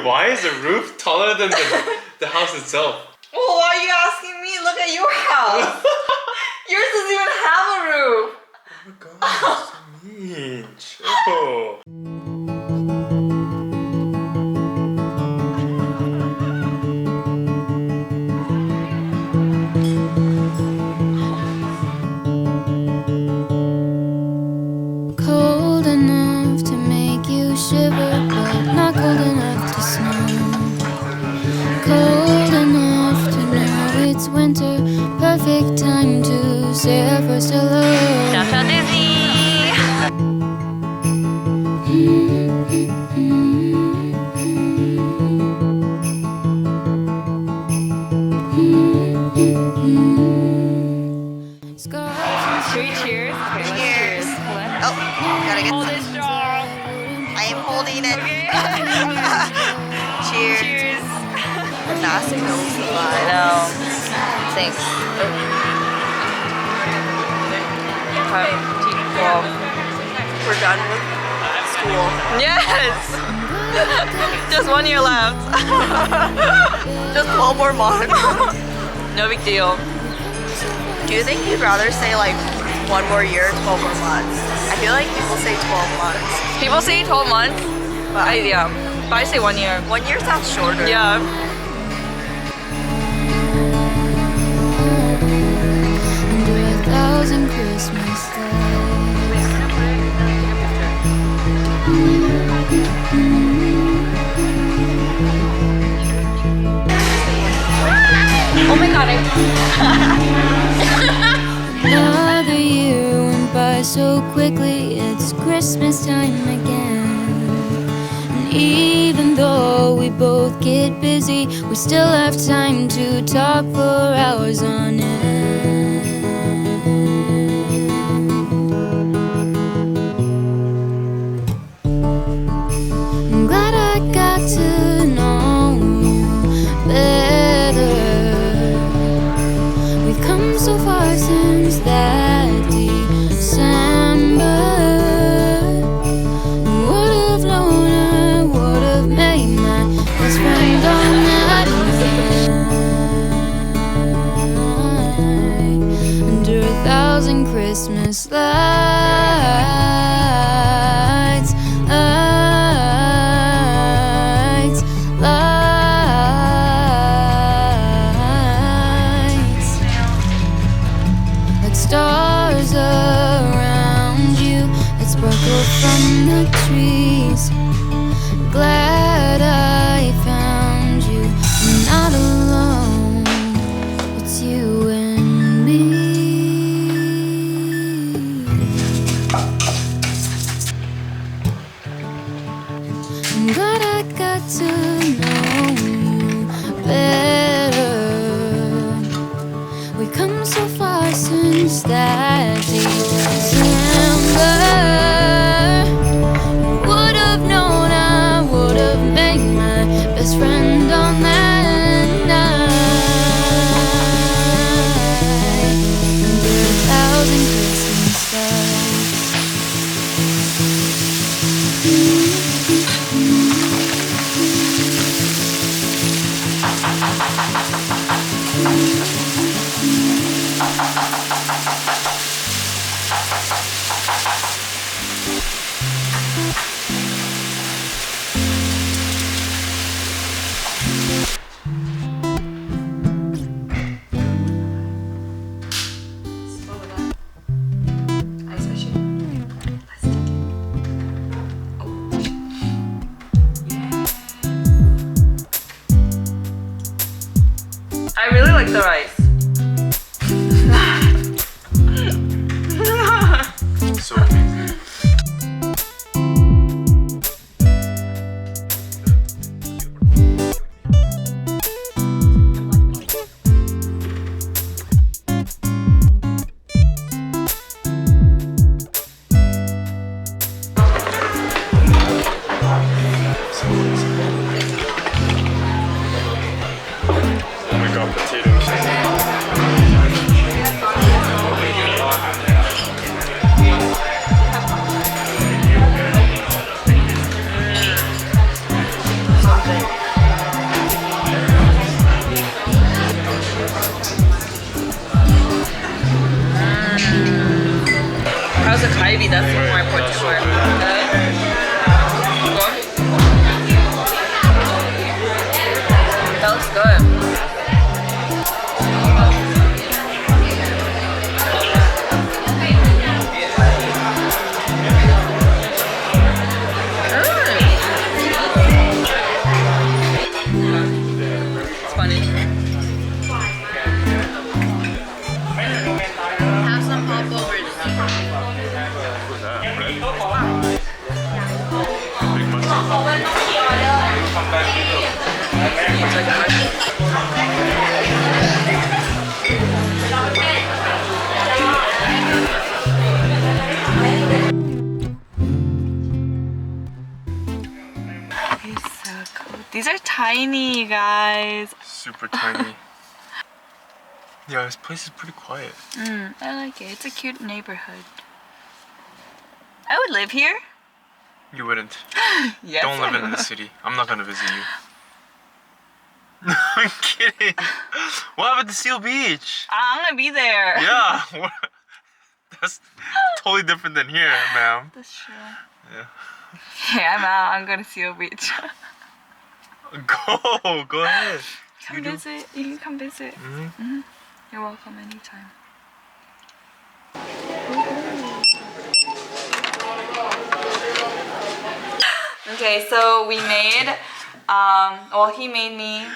Why is the roof taller than the house itself? Well, why are you asking me? Look at your house. Yours doesn't even have a roof. Oh my god, that's so mean. Chill. Cold enough to make you shiver, but not cold enough to snow. Cold enough to know it's winter, perfect time to say our first hello. Downtown Disney. Cheers. Okay, cheers. Oh, gotta get Hold it strong. I am holding it. Okay. Cheers. Cheers. Nasty nose. I know. Thanks. Well, we're done with school. Yes! Just 1 year left. Just 12 more months. No big deal. Do you think you'd rather say like 1 more year, 12 more months? I feel like people say 12 months. People say 12 months? But yeah. But I say 1 year. 1 year sounds shorter. Yeah. Under 1,000 Christmas Oh my god, Another year went by so quickly, it's Christmas time again. And even though we both get busy, we still have time to talk for hours on end. I'm glad I got to know you better. We've come so far since that December. Would have known I would have made my best friend on that night. Under 1,000 Christmas lights, lights, lights. Like stars around you that sparkle from the trees. Glad I found you, I'm not alone. It's you and me. I'm glad I got to know you better. We've come so far since that December. Would have known I would have made my best friend on that night. Under 1,000 Christmas I really like the rice. So amazing. Oh my god, potatoes. How's the kalbi? That's the more important part. That looks good. It's funny. Have some popovers. What's that? Bread? Big mushroom. He's so cool. These are tiny, you guys. Super tiny. Yeah, this place is pretty quiet. I like it. It's a cute neighborhood. I would live here. You wouldn't. Yes, Don't live I in the would. city. I'm not gonna visit you. No, I'm kidding. What happened to Seal Beach? I'm gonna be there. Yeah. That's totally different than here, ma'am. That's true. Yeah. Yeah, I'm out. I'm going to Seal Beach. Go ahead. Come visit. You can come visit. Mm-hmm. You're welcome anytime. Okay, so we made, well, he made me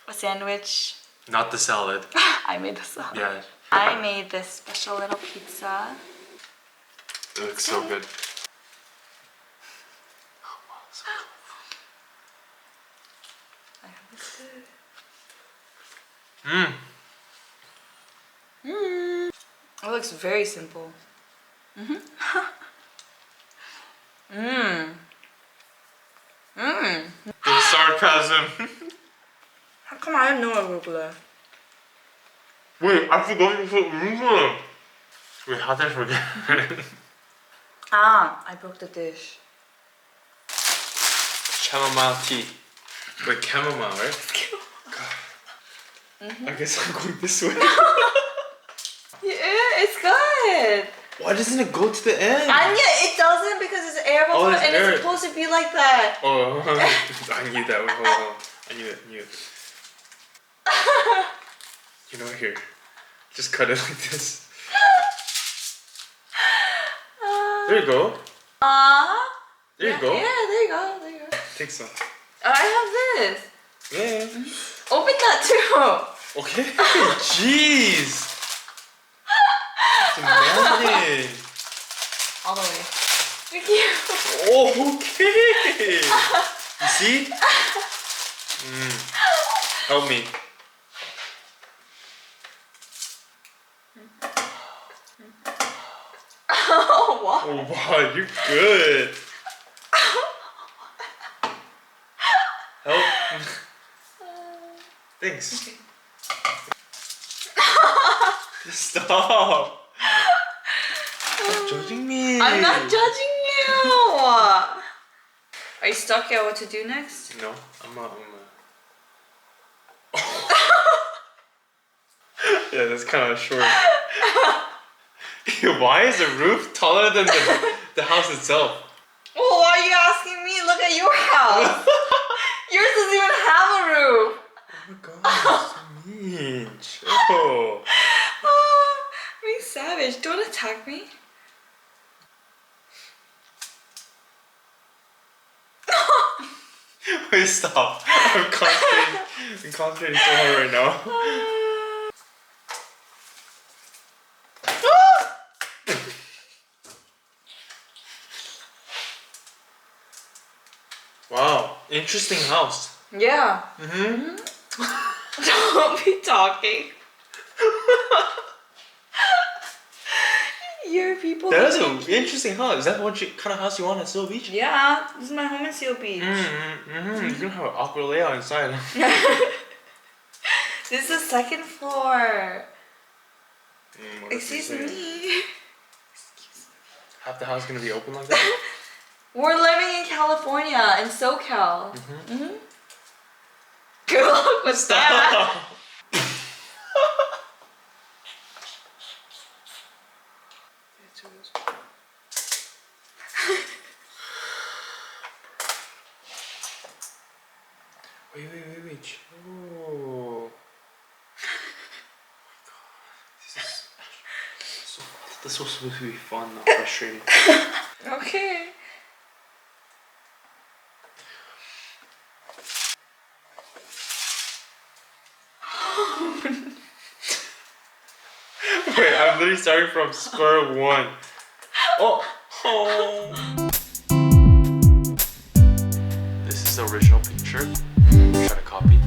a sandwich. Not the salad. I made the salad. Yeah. I made this special little pizza. It looks so good. I hope it's good. It looks very simple. The sarcasm. How come I have no arugula? Wait, I forgot to put arugula. Wait, how did I forget? I broke the dish. Chamomile tea. Wait, chamomile, right? I guess I'm going this way. Yeah, it's good. Why doesn't it go to the end? And yeah, it doesn't because it's air bubble it's and air. it's supposed to be like that. Oh, I knew that. Wait, hold on. I knew it. You know, here. Just cut it like this. There you go. There you go. Yeah, there you go. There you go. Take some. I have this. Yeah. Open that too. Okay. Jeez. Demanding. All the way. Thank you. Oh, okay. You see? Help me. Oh, wow. Oh wow, you're good. Help. Thanks. Stop. Stop judging me. I'm not judging you. Are you stuck at what to do next? No, I'm a Yeah, that's kind of short. Why is the roof taller than the house itself? Well, why are you asking me? Look at your house. Yours doesn't even have a roof. Oh my god, so mean. Chill. Oh, I'm being savage. Don't attack me. Wait, stop. I'm concentrating so hard right now. Wow, interesting house. Yeah. Don't be talking. Your people. That is an interesting house. Is that what kind of house you want at Seal Beach? Yeah, this is my home in Seal Beach. You're gonna have an awkward layout inside. This is the second floor. What if you Excuse say me. half the house gonna be open like that? We're living in California, in SoCal. joke with that. Wait. Oh. This was supposed to be fun, not frustrating. Okay. Wait, I'm literally starting from square one. Oh. This is the original picture. Try to copy.